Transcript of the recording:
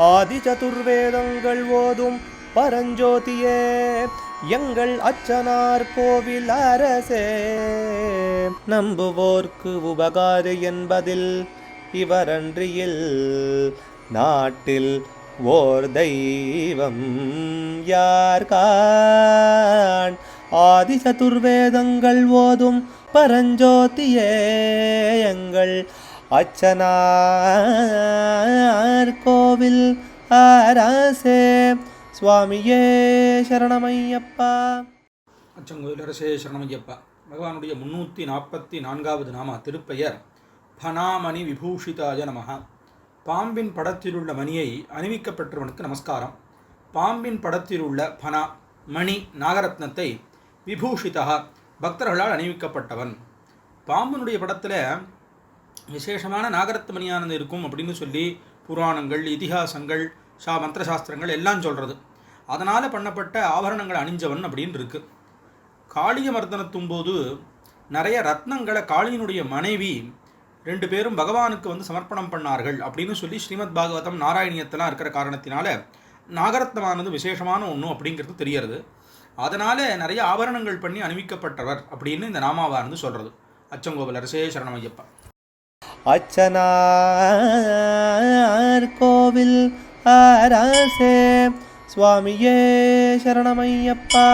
ஆதி சதுர்வேதங்கள் ஓதும் பரஞ்சோதியே எங்கள் அச்சனார் கோவில் அரசே. நம்புவோர்க்கு உபகாரி என்பதில் இவரன்றியில் நாட்டில் ஓர் தெய்வம் யார்கான். ஆதி சதுர்வேதங்கள் ஓதும் பரஞ்சோதியே எங்கள் அச்சனார் கோவில் அரசே. சுவாமியே சரணமையப்பா. அச்சங்கோயில் அரசே சரணமையப்பா. பகவானுடைய 344வது நாம திருப்பெயர் பனாமணி விபூஷிதாய நமஹ. பாம்பின் படத்திலுள்ள மணியை அணிவிக்கப்பெற்றவனுக்கு நமஸ்காரம். பாம்பின் படத்திலுள்ள பனா மணி நாகரத்னத்தை விபூஷிதா பக்தர்களால் அணிவிக்கப்பட்டவன். பாம்பினுடைய படத்தில் விசேஷமான நாகரத்ன மணியானது இருக்கும் அப்படின்னு சொல்லி புராணங்கள், இதிகாசங்கள், மந்திர சாஸ்திரங்கள் எல்லாம் சொல்கிறது. அதனால் பண்ணப்பட்ட ஆபரணங்கள் அணிஞ்சவன் அப்படின்னு இருக்குது. காளிய மர்தனத்தும் போது நிறைய ரத்னங்களை காளியினுடைய மனைவி 2 பேரும் பகவானுக்கு சமர்ப்பணம் பண்ணார்கள் அப்படின்னு சொல்லி ஸ்ரீமத் பாகவதம் நாராயணியத்தெல்லாம் இருக்கிற காரணத்தினால நாகரத்னமானது விசேஷமான ஒன்று அப்படிங்கிறது தெரியறது. அதனால் நிறைய ஆபரணங்கள் பண்ணி அணிவிக்கப்பட்டவர் அப்படின்னு இந்த நாமாவானது சொல்கிறது. அச்சங்கோவில் அரசே சரணமையப்பா. அச்சனார் கோவில் அரசே. சுவாமியே சரணமையப்பா.